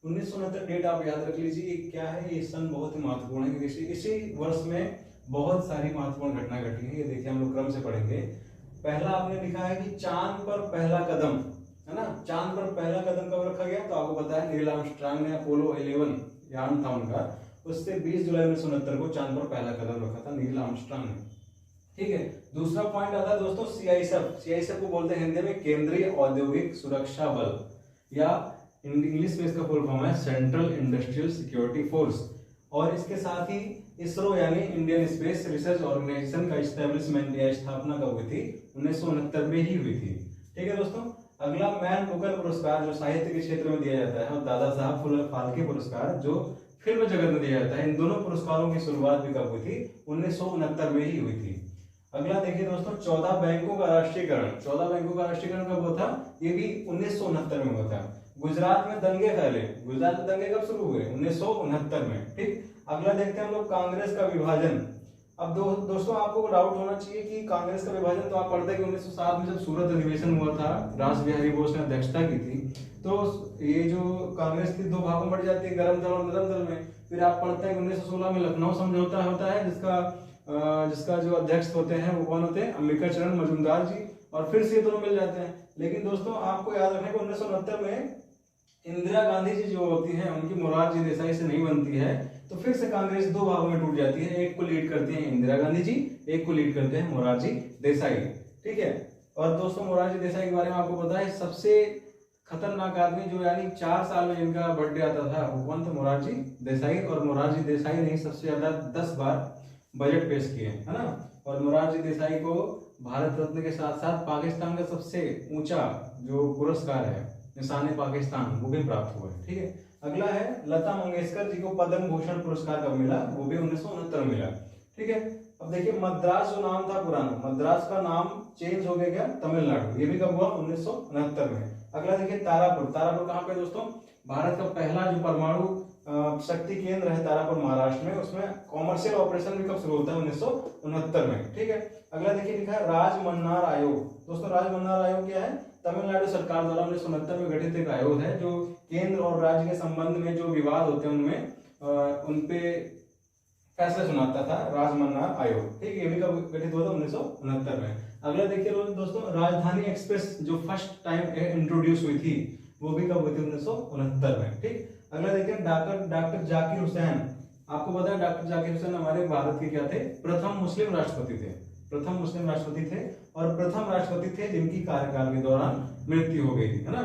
1969 date आप याद रख लीजिए, क्या है ये सन बहुत ही महत्वपूर्ण है, क्योंकि इसी वर्ष में बहुत सारी महत्वपूर्ण घटना घटी है। ये देखिए हम लोग क्रम से पढ़ेंगे। पहला आपने लिखा है कि चांद पर पहला कदम, है ना, चांद पर पहला कदम कब रखा गया, तो आपको पता है नील आर्मस्ट्रांग ने अपोलो 11 यान था उनका, उससे 20 जुलाई 1969 को चांद पर पहला कदम रखा था नील आर्मस्ट्रांग ने। ठीक है, दूसरा पॉइंट आता है दोस्तों सीआईएसएफ। सीआईएसएफ को बोलते हैं हिंदी में केंद्रीय औद्योगिक सुरक्षा बल, या इंग्लिश में इसका फुल फॉर्म है सेंट्रल इंडस्ट्रियल सिक्योरिटी फोर्स। और इसके साथ ही इसरो यानी इंडियन स्पेस रिसर्च ऑर्गेनाइजेशन का इस्टेब्लिशमेंट या स्थापना कब हुई थी, 1969 में ही हुई थी। ठीक है दोस्तों, अगला मैन बुकर पुरस्कार जो साहित्य के क्षेत्र में दिया जाता है, और दादा साहब फाल्के पुरस्कार जो फिल्म जगत में दिया जाता है, इन दोनों पुरस्कारों की शुरुआत भी कब हुई थी, 1969 में ही हुई थी। अगला देखिए दोस्तों 14 बैंकों का राष्ट्रीयकरण। 14 बैंकों का राष्ट्रीयकरण कब हुआ था, ये भी 1969 में हुआ था। गुजरात में दंगे फैले, गुजरात में दंगे कब शुरू हुए, 1969 में। ठीक, अगला देखते हैं हम लोग कांग्रेस का विभाजन। अब दोस्तों आपको डाउट होना चाहिए कि कांग्रेस का विभाजन, तो आप पढ़ते हैं कि 1907 में जब सूरत अधिवेशन हुआ था, रास बिहारी बोस ने अध्यक्षता की थी, तो ये जो कांग्रेस थी दो भागों में बढ़ जाती है, गर्म दल और नरम दल में। फिर आप पढ़ते हैं 1916 में लखनऊ समझौता होता है, जिसका जो अध्यक्ष होते हैं वो कौन होते हैं, अंबिका चरण मजूमदार जी, और फिर से दोनों मिल जाते हैं। लेकिन दोस्तों आपको याद रखना है 1969 में इंदिरा गांधी जी जो होती हैं उनकी मोरारजी देसाई से नहीं बनती है, तो फिर से कांग्रेस दो भागों में टूट जाती है। एक को लीड करती हैं इंदिरा गांधी जी, एक को लीड करते हैं मोरारजी देसाई। ठीक है, और दोस्तों मोरारजी देसाई के बारे में आपको पता है सबसे खतरनाक आदमी जो यानी 4 साल में जिनका बर्थडे आता था वो कौन थे, मोरारजी देसाई। और मोरारजी देसाई ने सबसे ज्यादा 10 बार बजट पेश किए, है ना। और मोरारजी देसाई को भारत रत्न के साथ साथ पाकिस्तान का सबसे ऊंचा जो पुरस्कार है निशान पाकिस्तान, वो भी प्राप्त हुआ है। ठीक है, अगला है लता मंगेशकर जी को पद्म भूषण पुरस्कार कब मिला, वो भी 1969 में मिला। ठीक है, अब देखिए मद्रास जो नाम था पुराना, मद्रास का नाम चेंज हो गया क्या, तमिलनाडु, ये भी कब हुआ, 1969 में। अगला देखिए तारापुर। तारापुर कहाँ पे दोस्तों, भारत का पहला जो परमाणु शक्ति केंद्र है तारापुर महाराष्ट्र में, उसमें कॉमर्शियल ऑपरेशन भी कब शुरू होता है, 1969 में। ठीक है, अगला देखिए लिखा है राजमन्नार आयोग। दोस्तों राजमन्नार आयोग क्या है, तमिलनाडु सरकार द्वारा 1969 में गठित एक आयोग है जो केंद्र और राज्य के संबंध में जो विवाद होते हैं उनमें उनपे फैसले सुनाता था, राजमन्नार आयोग। ठीक है, ये भी कब गठित हुआ था, 1969 में। अगला देखिए दोस्तों राजधानी एक्सप्रेस जो फर्स्ट टाइम इंट्रोड्यूस हुई थी, वो भी कब हुई थी, 1969 में। ठीक, अगला देखिए डॉक्टर जाकिर हुसैन। आपको पता है डॉक्टर जाकिर हुसैन हमारे भारत के क्या थे, प्रथम मुस्लिम राष्ट्रपति थे, प्रथम मुस्लिम राष्ट्रपति थे, और प्रथम राष्ट्रपति थे जिनकी कार्यकाल के दौरान मृत्यु हो गई थी, है ना।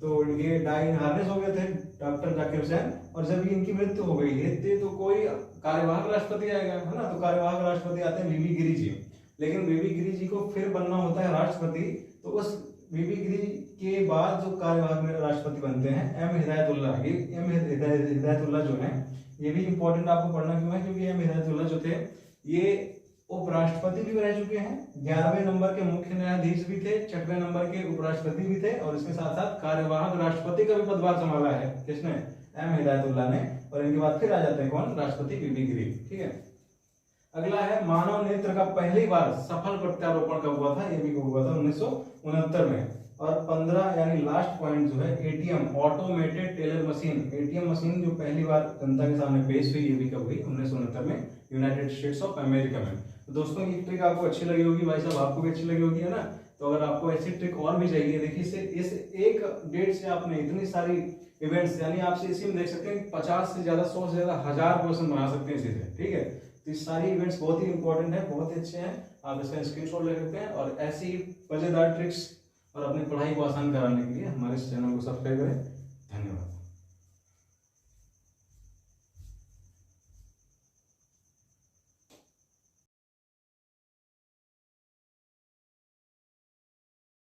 तो ये डाई इन हार्नेस हो गए थे डॉक्टर जाकिर हुसैन, और जब इनकी मृत्यु हो गई है तो कोई कार्यवाहक राष्ट्रपति आएगा, है ना। तो कार्यवाहक राष्ट्रपति आते हैं वीवी गिरी जी, लेकिन वीवी गिरी जी को फिर बनना होता है राष्ट्रपति, तो उस वीवी गिरी के बाद जो कार्यवाहक राष्ट्रपति बनते हैं एम हिदायतुल्ला। ये एम हिदायतुल्ला जो है, ये भी इंपॉर्टेंट आपको पढ़ना क्यों है, क्योंकि एम हिदायतुल्ला जो थे ये उपराष्ट्रपति भी रह चुके हैं, 11वें नंबर के मुख्य न्यायाधीश भी थे, 6वें नंबर के उपराष्ट्रपति भी थे, और इसके साथ साथ कार्यवाहक राष्ट्रपति का भी पदभार संभाला है, किसने, एम हिदायतुल्ला ने। और इनके बाद फिर आ जाते हैं कौन, राष्ट्रपति वीवी गिरी। ठीक है, अगला है मानव नेत्र का पहली बार सफल प्रत्यारोपण कब हुआ था, ये भी कब हुआ था, 1969 में। और 15 यानी लास्ट पॉइंट जो है ATM, automated teller machine, ATM machine जो पहली बार जनता के सामने पेश हुई, ये भी कब हुई, 1969 में, यूनाइटेड स्टेट्स ऑफ अमेरिका में। तो दोस्तों ये ट्रिक आपको अच्छी लगी होगी, भाई साहब आपको भी अच्छी लगी होगी, है ना। तो अगर आपको ऐसी ट्रिक और भी चाहिए, देखिए इस एक डेट से आपने इतनी सारी इवेंट्स, यानी आपसे इसी में देख सकते हैं 50 से ज्यादा, 100 से ज्यादा, 1000 क्वेश्चन बना सकते हैं इसी से। ठीक है, तो ये सारी इवेंट्स बहुत ही इंपॉर्टेंट है, बहुत ही अच्छे हैं, आप इसका स्क्रीनशॉट ले सकते हैं। और ऐसी मजेदार ट्रिक्स और अपनी पढ़ाई को आसान कराने के लिए हमारे इस चैनल को सब्सक्राइब करें। धन्यवाद।